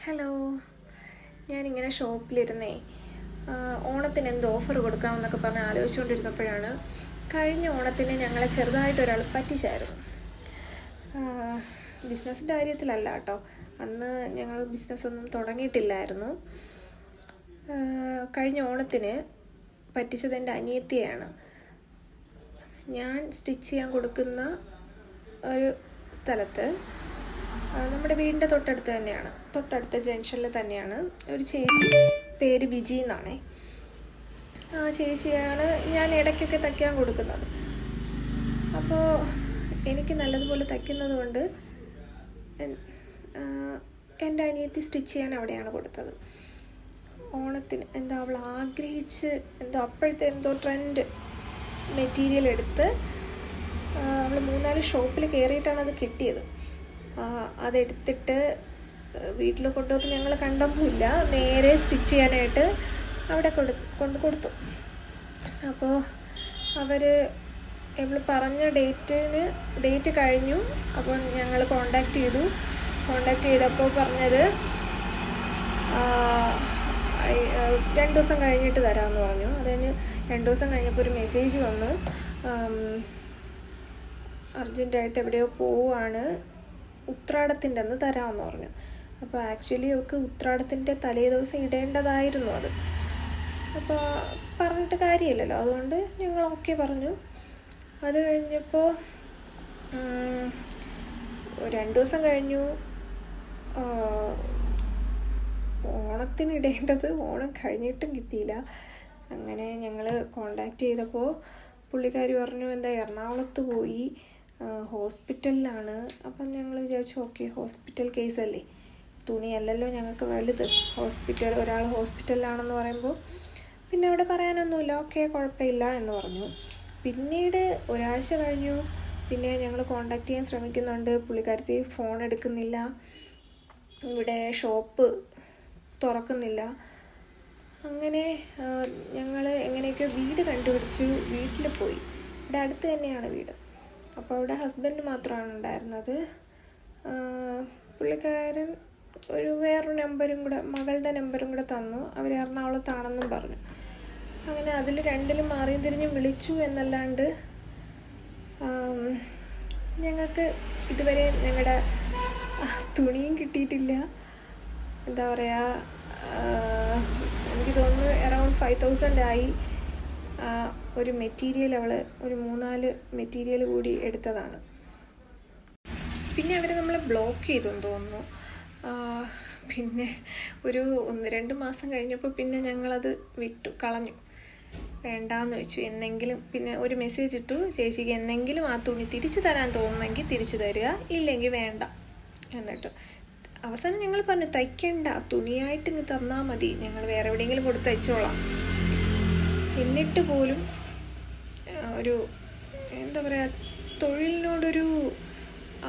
Hello, ഞാനിങ്ങനെ ഷോപ്പിലിരുന്നേ ഓണത്തിന് എന്ത് ഓഫർ കൊടുക്കാമെന്നൊക്കെ പറഞ്ഞ് ആലോചിച്ചുകൊണ്ടിരുന്നപ്പോഴാണ് കഴിഞ്ഞ ഓണത്തിന് ഞങ്ങളെ ചെറുതായിട്ടൊരാൾ പറ്റിച്ചായിരുന്നു. ബിസിനസ്സിൻ്റെ കാര്യത്തിലല്ല കേട്ടോ, അന്ന് ഞങ്ങൾ ബിസിനസ്സൊന്നും തുടങ്ങിയിട്ടില്ലായിരുന്നു. കഴിഞ്ഞ ഓണത്തിന് പറ്റിച്ചത് എൻ്റെ അനിയത്തിയാണ്. ഞാൻ സ്റ്റിച്ച് ചെയ്യാൻ കൊടുക്കുന്ന ഒരു സ്ഥലത്ത് നമ്മുടെ വീടിൻ്റെ തൊട്ടടുത്ത ജംഗ്ഷനിൽ തന്നെയാണ് ഒരു ചേച്ചി, പേര് വിജി എന്നാണേ. ആ ചേച്ചിയാണ് ഞാൻ ഇടയ്ക്കൊക്കെ തയ്ക്കാൻ കൊടുക്കുന്നത്. അപ്പോൾ എനിക്ക് നല്ലതുപോലെ തയ്ക്കുന്നത് കൊണ്ട് എൻ്റെ അനിയത്തി സ്റ്റിച്ച് ചെയ്യാൻ അവിടെയാണ് കൊടുത്തത്. ഓണത്തിന് അവൾ ആഗ്രഹിച്ച് അപ്പോഴത്തെ ട്രെൻഡ് മെറ്റീരിയൽ എടുത്ത് അവൾ 3-4 ഷോപ്പിൽ കയറിയിട്ടാണ് അത് കിട്ടിയത്. അതെടുത്തിട്ട് വീട്ടിൽ കൊണ്ടുവന്ന് ഞങ്ങൾ കണ്ടൊന്നുമില്ല, നേരെ സ്റ്റിച്ച് ചെയ്യാനായിട്ട് അവിടെ കൊടുത്തു. അപ്പോൾ നമ്മൾ പറഞ്ഞ ഡേറ്റ് കഴിഞ്ഞു. അപ്പോൾ ഞങ്ങൾ കോണ്ടാക്ട് ചെയ്തപ്പോൾ പറഞ്ഞത് 2 ദിവസം കഴിഞ്ഞിട്ട് തരാമെന്ന് പറഞ്ഞു. അതിന് 2 ദിവസം കഴിഞ്ഞപ്പോൾ ഒരു മെസ്സേജ് വന്നു, അർജൻറ്റായിട്ട് എവിടെയോ പോവുകയാണ്, ഉത്രാടത്തിൻ്റെ അന്ന് തരാമെന്ന് പറഞ്ഞു. അപ്പോൾ ആക്ച്വലി അവൾക്ക് ഉത്രാടത്തിൻ്റെ തലേ ദിവസം ഇടേണ്ടതായിരുന്നു അത്. അപ്പോൾ പറഞ്ഞിട്ട് കാര്യമില്ലല്ലോ, അതുകൊണ്ട് ഞങ്ങൾ ഓക്കെ പറഞ്ഞു. അത് കഴിഞ്ഞപ്പോൾ 2 ദിവസം കഴിഞ്ഞു. ഓണത്തിന് ഇടേണ്ടത് ഓണം കഴിഞ്ഞിട്ടും കിട്ടിയില്ല. അങ്ങനെ ഞങ്ങൾ കോണ്ടാക്ട് ചെയ്തപ്പോൾ പുള്ളിക്കാരി പറഞ്ഞു എറണാകുളത്ത് പോയി, ഹോസ്പിറ്റലിലാണ്. അപ്പം ഞങ്ങൾ വിചാരിച്ചു ഓക്കെ, ഹോസ്പിറ്റൽ കേസല്ലേ, തുണിയല്ലല്ലോ ഞങ്ങൾക്ക് വലുത്. ഒരാൾ ഹോസ്പിറ്റലിലാണെന്ന് പറയുമ്പോൾ പിന്നെ അവിടെ പറയാനൊന്നുമില്ല, ഓക്കെ കുഴപ്പമില്ല എന്ന് പറഞ്ഞു. പിന്നീട് ഒരാഴ്ച കഴിഞ്ഞു. പിന്നെ ഞങ്ങൾ കോണ്ടാക്ട് ചെയ്യാൻ ശ്രമിക്കുന്നുണ്ട്, പുള്ളിക്കാരത്തി ഫോൺ എടുക്കുന്നില്ല, ഇവിടെ ഷോപ്പ് തുറക്കുന്നില്ല. അങ്ങനെ ഞങ്ങൾ എങ്ങനെയൊക്കെയോ വീട് കണ്ടുപിടിച്ചു, വീട്ടിൽ പോയി. ഇവിടെ അടുത്ത് തന്നെയാണ് വീട്. അപ്പോൾ അവിടെ ഹസ്ബൻഡ് മാത്രമാണ് ഉണ്ടായിരുന്നത്. പുള്ളിക്കാരൻ വേറൊരു മകളുടെ നമ്പറും കൂടെ തന്നു. അവർ എറണാകുളത്താണെന്നും പറഞ്ഞു. അങ്ങനെ അതിൽ 2ലും മാറിയും തിരിഞ്ഞും വിളിച്ചു എന്നല്ലാണ്ട് ഞങ്ങൾക്ക് ഇതുവരെ ഞങ്ങളുടെ തുണിയും കിട്ടിയിട്ടില്ല. എനിക്ക് തോന്നുന്നു അറൗണ്ട് 5,000 ആയി. ഒരു മെറ്റീരിയൽ ഒരു 3-4 മെറ്റീരിയൽ കൂടി എടുത്തതാണ്. പിന്നെ അവർ നമ്മളെ ബ്ലോക്ക് ചെയ്തെന്ന് തോന്നുന്നു. പിന്നെ ഒരു 1-2 മാസം കഴിഞ്ഞപ്പോൾ പിന്നെ ഞങ്ങളത് കളഞ്ഞു, വേണ്ടാന്ന് വെച്ചു. എന്നെങ്കിലും പിന്നെ ഒരു മെസ്സേജ് ഇട്ടു, ചേച്ചിക്ക് എന്നെങ്കിലും ആ തുണി തിരിച്ചു തരാൻ തോന്നുമെങ്കിൽ തിരിച്ചു തരിക, ഇല്ലെങ്കിൽ വേണ്ട എന്നിട്ട്. അവസാനം ഞങ്ങൾ പറഞ്ഞു തയ്ക്കണ്ട, തുണിയായിട്ട് ഇങ്ങ് തന്നാൽ മതി, ഞങ്ങൾ വേറെ എവിടെയെങ്കിലും കൊടുത്ത് തയ്ച്ചോളാം. എന്നിട്ട് പോലും ഒരു തൊഴിലിനോടൊരു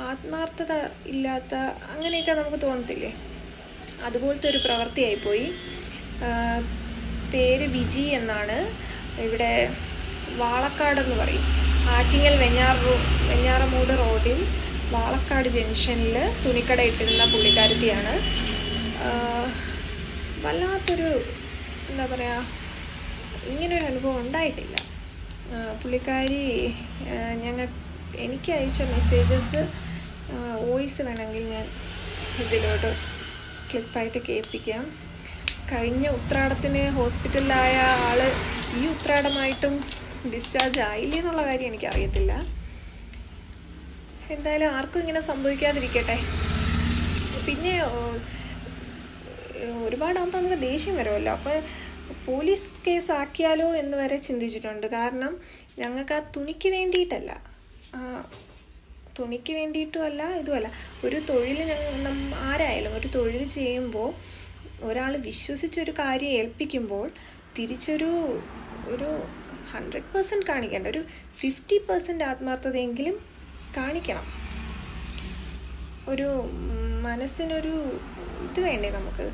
ആത്മാർത്ഥത ഇല്ലാത്ത, അങ്ങനെയൊക്കെ നമുക്ക് തോന്നത്തില്ലേ, അതുപോലത്തെ ഒരു പ്രവൃത്തിയായിപ്പോയി. പേര് വിജി എന്നാണ്. ഇവിടെ വാളക്കാടെന്ന് പറയും, ആറ്റിങ്ങൽ വെഞ്ഞാറമൂട് റോഡിൽ വാളക്കാട് ജംഗ്ഷനിൽ തുണിക്കട ഇട്ടിരുന്ന പുള്ളിക്കാരത്തിയാണ്. വല്ലാത്തൊരു ഇങ്ങനൊരു അനുഭവം ഉണ്ടായിട്ടില്ല. പുള്ളിക്കാരി എനിക്ക് അയച്ച മെസ്സേജസ് വോയിസ് വേണമെങ്കിൽ ഞാൻ ഇതിലോട്ട് ക്ലിപ്പായിട്ട് കേൾപ്പിക്കാം. കഴിഞ്ഞ ഉത്രാടത്തിന് ഹോസ്പിറ്റലിലായ ആൾ ഈ ഉത്രാടമായിട്ടും ഡിസ്ചാർജ് ആയില്ലേ എന്നുള്ള കാര്യം എനിക്കറിയത്തില്ല. എന്തായാലും ആർക്കും ഇങ്ങനെ സംഭവിക്കാതിരിക്കട്ടെ. പിന്നെ ഒരുപാടാകുമ്പോൾ നമുക്ക് ദേഷ്യം വരുമല്ലോ, അപ്പോൾ പോലീസ് കേസ് ആക്കിയാലോ എന്ന് വരെ ചിന്തിച്ചിട്ടുണ്ട്. കാരണം ഞങ്ങൾക്ക് ആ തുണിക്ക് വേണ്ടിയിട്ടുമല്ല ഇതുമല്ല. ഒരു തൊഴിൽ ആരായാലും ഒരു തൊഴിൽ ചെയ്യുമ്പോൾ ഒരാൾ വിശ്വസിച്ചൊരു കാര്യം ഏൽപ്പിക്കുമ്പോൾ തിരിച്ചൊരു 100% കാണിക്കേണ്ട, ഒരു 50% ആത്മാർത്ഥതയെങ്കിലും കാണിക്കണം. ഒരു മനസ്സിനൊരു ഇത് വേണ്ടേ നമുക്ക്,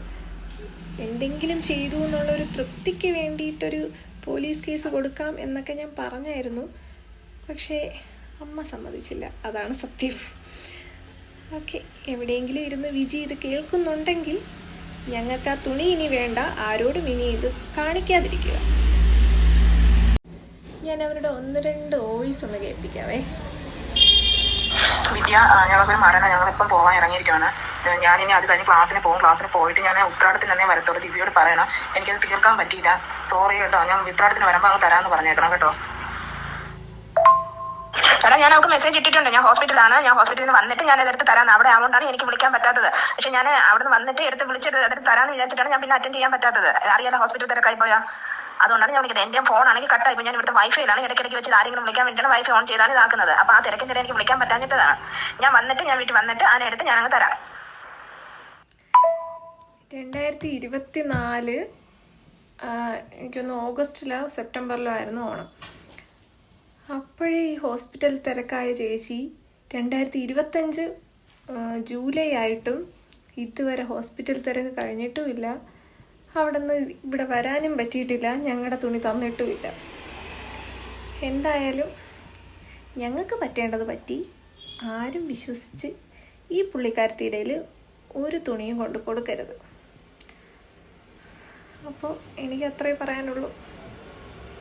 എന്തെങ്കിലും ചെയ്തു എന്നുള്ളൊരു തൃപ്തിക്ക് വേണ്ടിയിട്ടൊരു പോലീസ് കേസ് കൊടുക്കാം എന്നൊക്കെ ഞാൻ പറഞ്ഞായിരുന്നു. പക്ഷേ അമ്മ സമ്മതിച്ചില്ല, അതാണ് സത്യം. ഓക്കെ, എവിടെയെങ്കിലും ഇരുന്ന് വിജി ഇത് കേൾക്കുന്നുണ്ടെങ്കിൽ ഞങ്ങൾക്ക് ആ തുണി ഇനി വേണ്ട, ആരോടും ഇനി ഇത് കാണിക്കാതിരിക്കുക. ഞാൻ അവരുടെ 1-2 വോയിസ് ഒന്ന് കേൾപ്പിക്കാവേ. വിദ്യ, ഞങ്ങൾക്കൊരു മരണം, ഞങ്ങളിപ്പം പോകാൻ ഇറങ്ങിയിരിക്കുകയാണ്. ഞാനിനി അത് കഴിഞ്ഞ് ക്ലാസ്സിന് പോകും. ക്ലാസ്സിന് പോയിട്ട് ഞാൻ ഉത്രാടത്തിൽ തന്നെ വരത്തോളൂ. ദിവ്യയോട് പറയണം, എനിക്കത് തീർക്കാൻ പറ്റിയില്ല, സോറി കേട്ടോ. ഞാൻ ഉത്രാടത്തിന് വരുമ്പോൾ അങ്ങ് തരാമെന്ന് പറഞ്ഞേക്കണം കേട്ടോ. ചേട്ടാ, ഞാൻ അവൾക്ക് മെസ്സേജ് ഇട്ടിട്ടുണ്ട്. ഞാൻ ഹോസ്പിറ്റലിലാണ്. ഞാൻ ഹോസ്പിറ്റലിൽ നിന്ന് വന്നിട്ട് ഞാൻ അതെടുത്ത് തരാമെന്ന്. അവിടെ ആവുകൊണ്ടാണ് എനിക്ക് വിളിക്കാൻ പറ്റാത്തത്. പക്ഷെ ഞാൻ അവിടെ നിന്ന് വന്നിട്ട് വിളിച്ചിട്ട് അതെടുത്ത് തരാമെന്ന് വിചാരിച്ചിട്ടാണ് ഞാൻ പിന്നെ അറ്റൻഡ് ചെയ്യാൻ പറ്റാത്തത്. അറിയാലോ, ഹോസ്പിറ്റൽ തിരക്കായി പോയാൽ. അതുകൊണ്ടാണ് ഞാൻ വിളിക്കുന്നത്. എൻ്റെ ഫോൺ ആണെങ്കിൽ കട്ടായി. ഇപ്പോൾ ഞാൻ ഇവിടുത്തെ വൈഫൈയിലാണ്. ഇടയ്ക്കിടയ്ക്ക് വെച്ച് ആരെങ്കിലും വിളിക്കാൻ വേണ്ടിയാണ് വൈഫൈ ഓൺ ചെയ്താണ് ഇതാക്കുന്നത്. അപ്പോൾ ആ തിരക്കിൻ്റെ എനിക്ക് വിളിക്കാൻ പറ്റാഞ്ഞിട്ടതാണ്. ഞാൻ വീട്ടിൽ വന്നിട്ട് അതിനെടുത്ത് ഞാനങ്ങ് തരാം. 2024 എനിക്കൊന്ന് ഓഗസ്റ്റിലോ സെപ്റ്റംബറിലോ ആയിരുന്നു ഓണം. അപ്പോഴേ ഈ ഹോസ്പിറ്റൽ തിരക്കായ ചേച്ചി 2025 ജൂലൈ ആയിട്ടും ഇതുവരെ ഹോസ്പിറ്റൽ തിരക്ക് കഴിഞ്ഞിട്ടുമില്ല. അവിടെ നിന്ന് ഇവിടെ വരാനും പറ്റിയിട്ടില്ല, ഞങ്ങളുടെ തുണി തന്നിട്ടുമില്ല. എന്തായാലും ഞങ്ങൾക്ക് പറ്റേണ്ടത് പറ്റി. ആരും വിശ്വസിച്ച് ഈ പുള്ളിക്കാരത്തിയുടെ ഒരു തുണിയും കൊണ്ട് കൊടുക്കരുത്. അപ്പോൾ എനിക്ക് അത്രേ പറയാനുള്ളൂ.